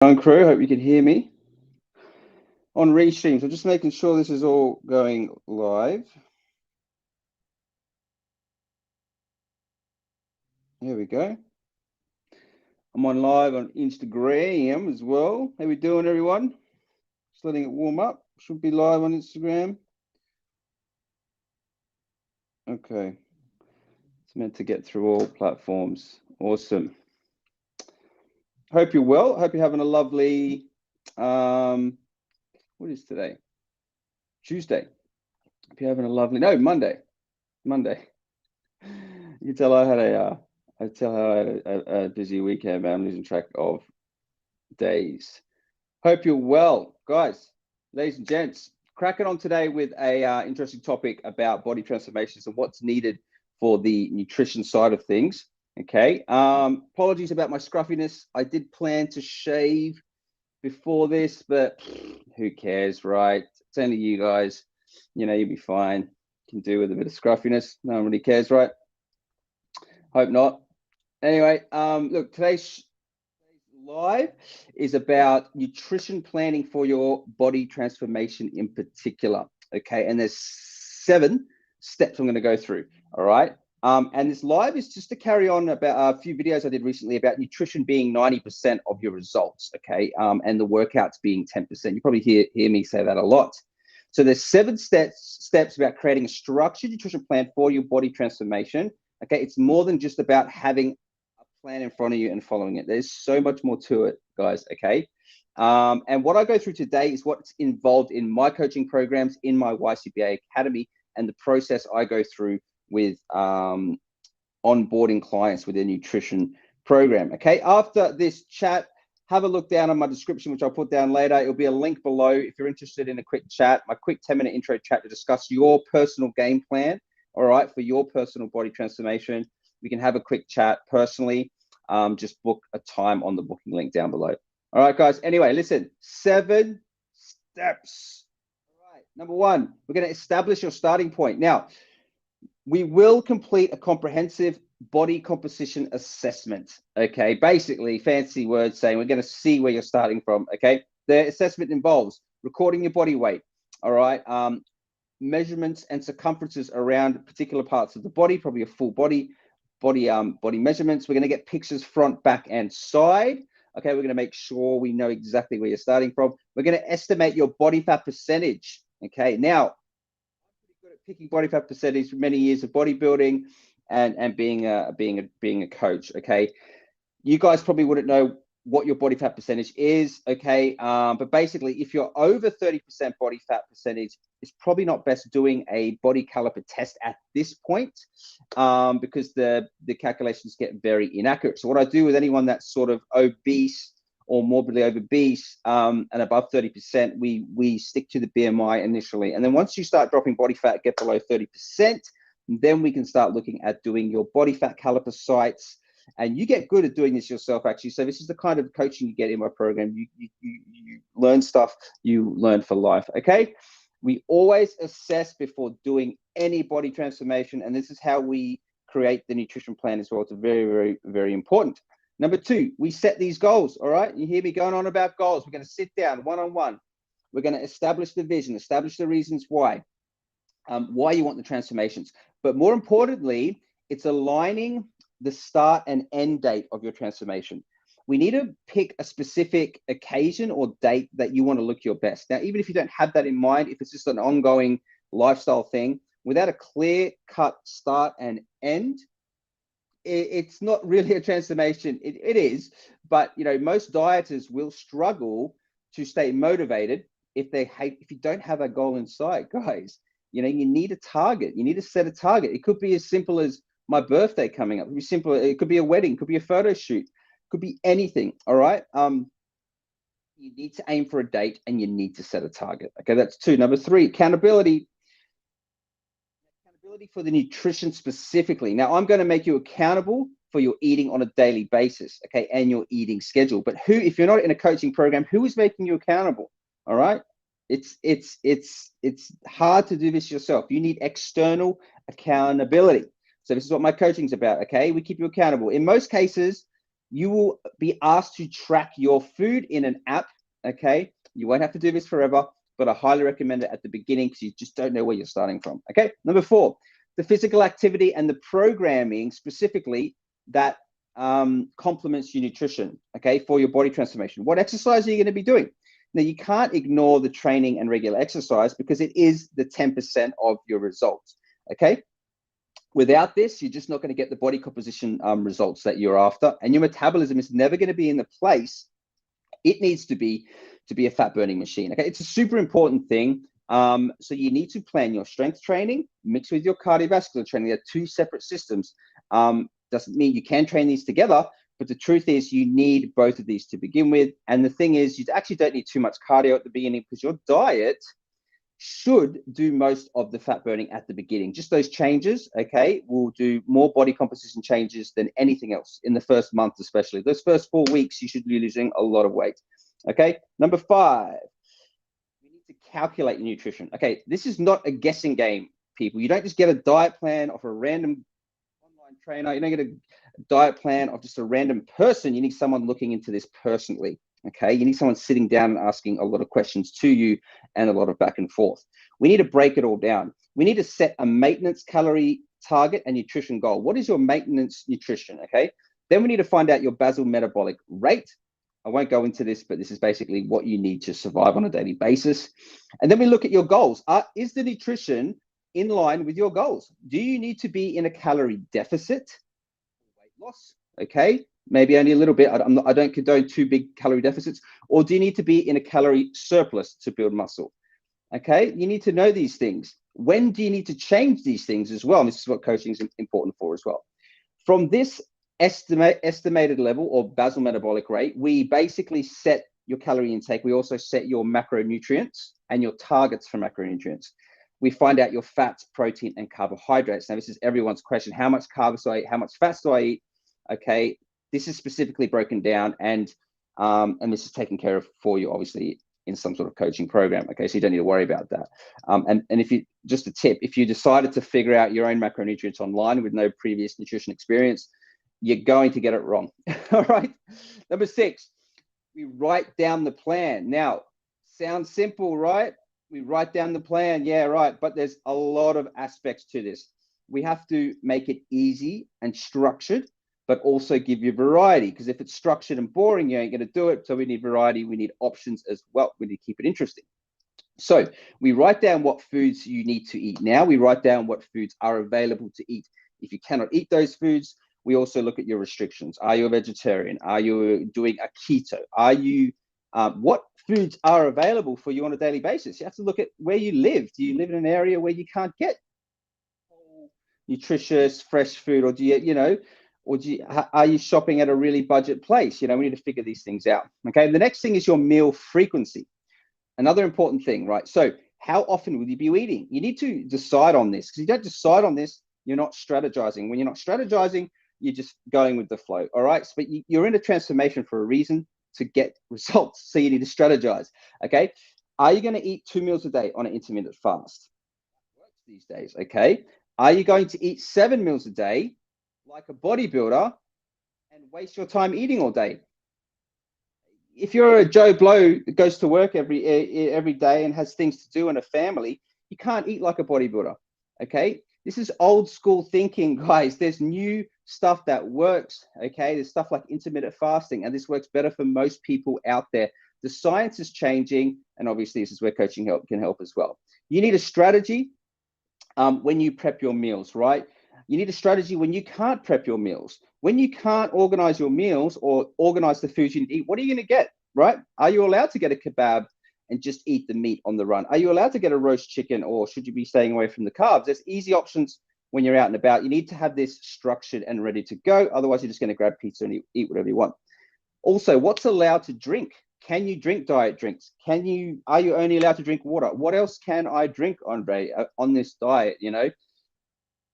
Crew, hope you can hear me on restreams. I'm just making sure this is all going live. Here we go. I'm on live on Instagram as well. How we doing, everyone? Just letting it warm up. Should be live on Instagram. Okay. It's meant to get through all platforms. Awesome. Hope you're well. Hope you're having a lovely, what is today? Tuesday. Hope you're having a lovely, no, Monday. You can tell I had a busy weekend, but I'm losing track of days. Hope you're well, guys, ladies and gents. Cracking on today with a interesting topic about body transformations and what's needed for the nutrition side of things. Okay. Apologies about my scruffiness. I did plan to shave before this, but who cares, right? It's only you guys. You know, you'll be fine. Can do with a bit of scruffiness. No one really cares, right? Hope not. Anyway, look, today's live is about nutrition planning for your body transformation in particular. Okay, and there's 7 steps I'm going to go through. All right. And this live is just to carry on about a few videos I did recently about nutrition being 90% of your results. Okay, and the workouts being 10%. You probably hear me say that a lot. So there's 7 steps about creating a structured nutrition plan for your body transformation. Okay, it's more than just about having a plan in front of you and following it. There's so much more to it, guys. Okay. And what I go through today is what's involved in my coaching programs in my YCBA Academy and the process I go through with onboarding clients with their nutrition program. Okay. After this chat, have a look down on my description, which I'll put down later. It'll be a link below if you're interested in a quick chat, my quick 10-minute intro chat to discuss your personal game plan. All right, for your personal body transformation. We can have a quick chat personally. Just book a time on the booking link down below. All right, guys. Anyway, listen, 7 steps. All right, number 1, we're going to establish your starting point. Now, we will complete a comprehensive body composition assessment. Okay, basically, fancy words saying we're going to see where you're starting from. Okay, the assessment involves recording your body weight. All right, measurements and circumferences around particular parts of the body, probably a full body measurements. We're going to get pictures front, back, and side. Okay, we're going to make sure we know exactly where you're starting from. We're going to estimate your body fat percentage. Okay, now I'm pretty good at picking body fat percentage for many years of bodybuilding and being a coach. Okay, you guys probably wouldn't know what your body fat percentage is, okay? But basically, if you're over 30% body fat percentage, it's probably not best doing a body caliper test at this point because the calculations get very inaccurate. So what I do with anyone that's sort of obese or morbidly obese and above 30%, we stick to the BMI initially. And then once you start dropping body fat, get below 30%, then we can start looking at doing your body fat caliper sites. And you get good at doing this yourself, actually. So this is the kind of coaching you get in my program. You learn stuff you learn for life, okay? We always assess before doing any body transformation, and this is how we create the nutrition plan as well. It's very, very, very important. Number 2, we set these goals, all right? You hear me going on about goals. We're going to sit down one-on-one. We're going to establish the vision, establish the reasons why you want the transformations. But more importantly, it's aligning the start and end date of your transformation. We need to pick a specific occasion or date that you want to look your best. Now, even if you don't have that in mind, if it's just an ongoing lifestyle thing, without a clear-cut start and end, it's not really a transformation. It is, but you know, most dieters will struggle to stay motivated if you don't have a goal in sight, guys. You know, you need a target. You need to set a target. It could be as simple as my birthday coming up. It could be simple. It could be a wedding. It could be a photo shoot. It could be anything. All right. You need to aim for a date and you need to set a target. Okay, that's 2. Number 3, accountability. Accountability for the nutrition specifically. Now, I'm going to make you accountable for your eating on a daily basis. Okay, and your eating schedule. But if you're not in a coaching program, who is making you accountable? All right. It's hard to do this yourself. You need external accountability. So this is what my coaching is about. Okay, we keep you accountable. In most cases, You will be asked to track your food in an app, okay? You won't have to do this forever, but I highly recommend it at the beginning because you just don't know where you're starting from, okay? Number 4, the physical activity and the programming specifically that complements your nutrition, okay, for your body transformation. What exercise are you going to be doing? Now, you can't ignore the training and regular exercise because it is the 10% of your results, okay? Without this, you're just not going to get the body composition results that you're after, and your metabolism is never going to be in the place it needs to be a fat burning machine. Okay, it's a super important thing. So you need to plan your strength training mixed with your cardiovascular training. They're two separate systems. Doesn't mean you can train these together, but the truth is you need both of these to begin with. And the thing is, you actually don't need too much cardio at the beginning because your diet should do most of the fat burning at the beginning. Just those changes, okay, will do more body composition changes than anything else in the first month, especially. Those first 4 weeks, you should be losing a lot of weight, okay? Number 5, you need to calculate your nutrition. Okay, this is not a guessing game, people. You don't just get a diet plan off a random online trainer. You don't get a diet plan of just a random person. You need someone looking into this personally. Okay, you need someone sitting down and asking a lot of questions to you and a lot of back and forth. We need to break it all down. We need to set a maintenance calorie target and nutrition goal. What is your maintenance nutrition? Okay, then we need to find out your basal metabolic rate. I won't go into this, but this is basically what you need to survive on a daily basis. And then we look at your goals. Is the nutrition in line with your goals? Do you need to be in a calorie deficit? Weight loss, okay? Maybe only a little bit. I don't condone too big calorie deficits. Or do you need to be in a calorie surplus to build muscle? Okay, you need to know these things. When do you need to change these things as well? And this is what coaching is important for as well. From this estimated level or basal metabolic rate, we basically set your calorie intake. We also set your macronutrients and your targets for macronutrients. We find out your fats, protein, and carbohydrates. Now, this is everyone's question. How much carbs do I eat? How much fats do I eat? Okay, this is specifically broken down, and this is taken care of for you, obviously, in some sort of coaching program. Okay, so you don't need to worry about that. And if you, just a tip, if you decided to figure out your own macronutrients online with no previous nutrition experience, you're going to get it wrong. All right. Number 6, we write down the plan. Now, sounds simple, right? We write down the plan. Yeah, right. But there's a lot of aspects to this. We have to make it easy and structured, but also give you variety, because if it's structured and boring, you ain't going to do it. So we need variety. We need options as well. We need to keep it interesting. So we write down what foods you need to eat now. We write down what foods are available to eat. If you cannot eat those foods, we also look at your restrictions. Are you a vegetarian? Are you doing a keto? Are you, what foods are available for you on a daily basis? You have to look at where you live. Do you live in an area where you can't get nutritious, fresh food, or do you, or are you shopping at a really budget place? We need to figure these things out. Okay. The next thing is your meal frequency. Another important thing, right? So how often will you be eating? You need to decide on this, because you don't decide on this, you're not strategizing. When you're not strategizing, you're just going with the flow. All right. But you're in a transformation for a reason, to get results. So you need to strategize. Okay. Are you going to eat 2 meals a day on an intermittent fast? That works these days. Okay. Are you going to eat 7 meals a day like a bodybuilder and waste your time eating all day? If you're a Joe Blow that goes to work every day and has things to do and a family, you can't eat like a bodybuilder. Okay. This is old school thinking, guys. There's new stuff that works. Okay. There's stuff like intermittent fasting, and this works better for most people out there. The science is changing, and obviously this is where coaching can help as well. You need a strategy when you prep your meals, right? You need a strategy when you can't prep your meals. When you can't organize your meals or organize the foods you need to eat, what are you going to get, right? Are you allowed to get a kebab and just eat the meat on the run? Are you allowed to get a roast chicken, or should you be staying away from the carbs? There's easy options when you're out and about. You need to have this structured and ready to go. Otherwise, you're just going to grab pizza and eat whatever you want. Also, what's allowed to drink? Can you drink diet drinks? Are you only allowed to drink water? What else can I drink, Andre, on this diet?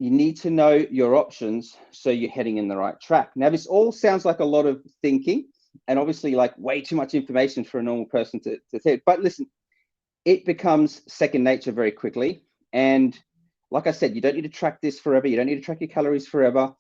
You need to know your options so you're heading in the right track. Now, this all sounds like a lot of thinking, and obviously like way too much information for a normal person to think. But listen, it becomes second nature very quickly. And like I said, you don't need to track this forever. You don't need to track your calories forever.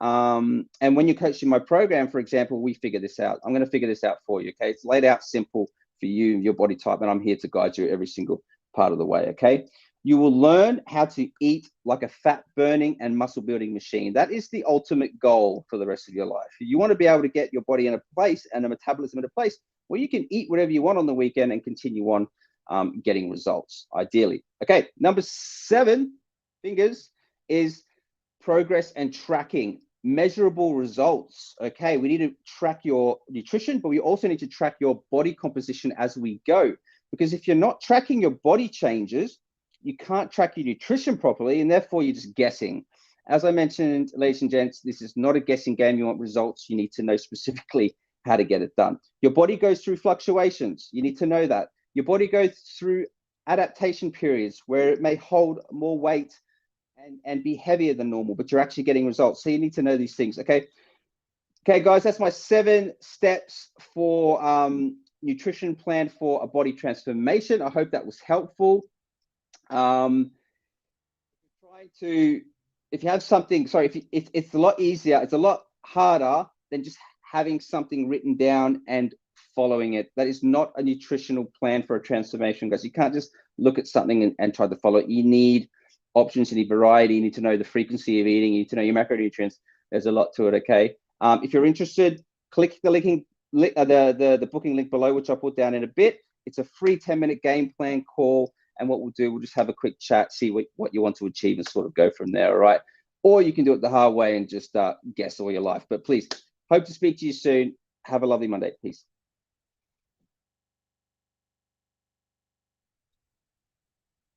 And when you're coaching my program, for example, we figure this out. I'm going to figure this out for you. Okay. It's laid out simple for you, your body type, and I'm here to guide you every single part of the way. Okay. You will learn how to eat like a fat burning and muscle building machine. That is the ultimate goal for the rest of your life. You want to be able to get your body in a place and a metabolism in a place where you can eat whatever you want on the weekend and continue on getting results, ideally. Okay, number 7, fingers, is progress and tracking. Measurable results. Okay, we need to track your nutrition, but we also need to track your body composition as we go. Because if you're not tracking your body changes, you can't track your nutrition properly, and therefore you're just guessing. As I mentioned, ladies and gents, this is not a guessing game. You want results, you need to know specifically how to get it done. Your body goes through fluctuations. You need to know that. Your body goes through adaptation periods where it may hold more weight and be heavier than normal, but you're actually getting results. So you need to know these things, okay? Okay, guys, that's my 7 steps for nutrition plan for a body transformation. I hope that was helpful. If you have something, sorry, it's a lot easier, it's a lot harder than just having something written down and following it. That is not a nutritional plan for a transformation, guys. You can't just look at something and try to follow it. You need options, you need variety, you need to know the frequency of eating, you need to know your macronutrients. There's a lot to it, okay? If you're interested, click the booking link below, which I'll put down in a bit. It's a free 10-minute game plan call. And what we'll do, we'll just have a quick chat, see what you want to achieve and sort of go from there, all right? Or you can do it the hard way and just guess all your life. But please, hope to speak to you soon. Have a lovely Monday. Peace.